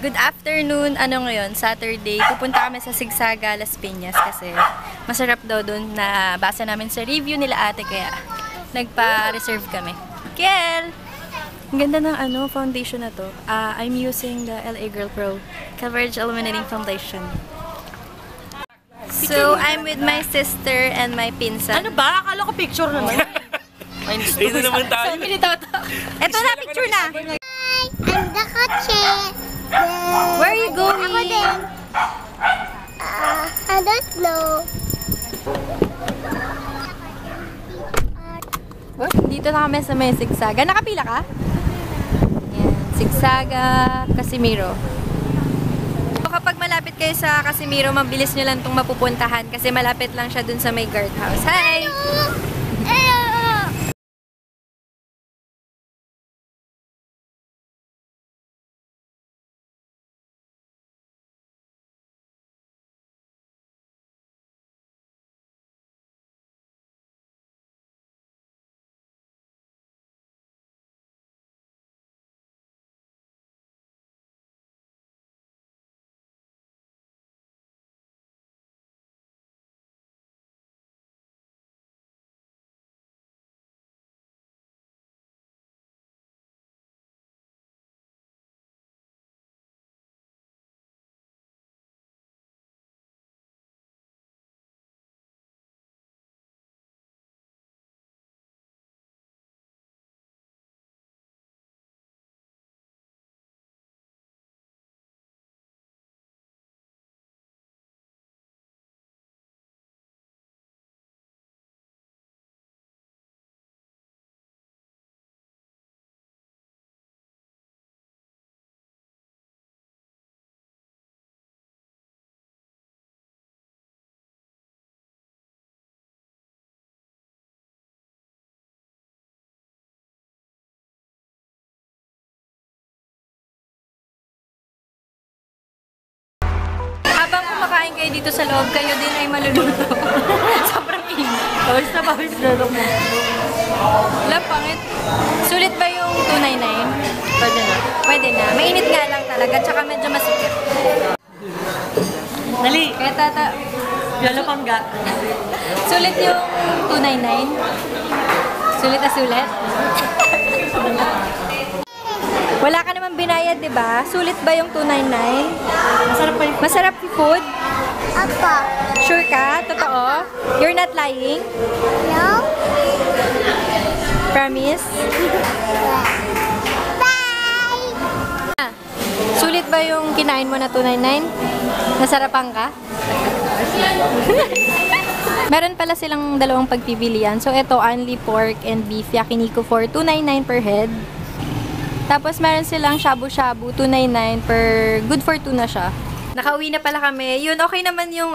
Good afternoon. Ano ngayon? Saturday. Pupunta kami sa Zigzaga, Las Piñas kasi masarap daw doon na basa namin sa review nila ate kaya nagpa-reserve kami. Kiel! Ang ganda ng foundation na to. I'm using the LA Girl Pro Coverage Illuminating Foundation. So, I'm with my sister and my pinsan. Ano ba? Akala ko picture naman. Ito naman tayo. Eto na, picture na! Hi, I'm the kotse. Where are you going? Ako din. I don't know. Dito na kami sa may Zigzaga. Nakapila ka? Yan. Zigzaga, Casimiro. So, kapag malapit kayo sa Casimiro, mabilis nyo lang itong mapupuntahan kasi malapit lang siya dun sa may guardhouse. Hi! Habang kumakain kayo dito sa loob, kayo din ay maluluto. Sobrang init. Pawis na lang mo. Wala, pangit. Sulit ba yung 299? Pwede na. Pwede na. Mainit nga lang talaga, tsaka medyo masikip. Dali. Kaya tata, Yalo pangga. sulit yung 299? Sulit na sulit? Wala ka naman binayad, di ba? Sulit ba yung 299? Masarap pa yung Masarap yung food? Apa? Sure ka? Totoo? You're not lying? No? Promise? Bye! Sulit ba yung kinain mo na 299? Nasarapan ka? Meron pala silang dalawang pagpipilian. So, ito, only pork and beef yakiniku for 299 per head. Tapos, meron silang shabu-shabu, 299 per... Good for 2 na siya. Nakauwi na pala kami. Yun, okay naman yung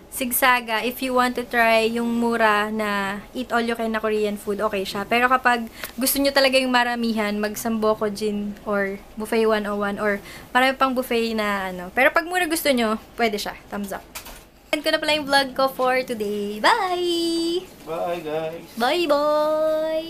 Zigzaga. If you want to try yung mura na eat all you can na Korean food, okay siya. Pero kapag gusto nyo talaga yung maramihan, mag-Sambokojin or Buffet 101 or marami pang buffet na Pero pag mura gusto nyo, pwede siya. Thumbs up. End ko na pala yung vlog ko for today. Bye! Bye, guys. Bye-bye!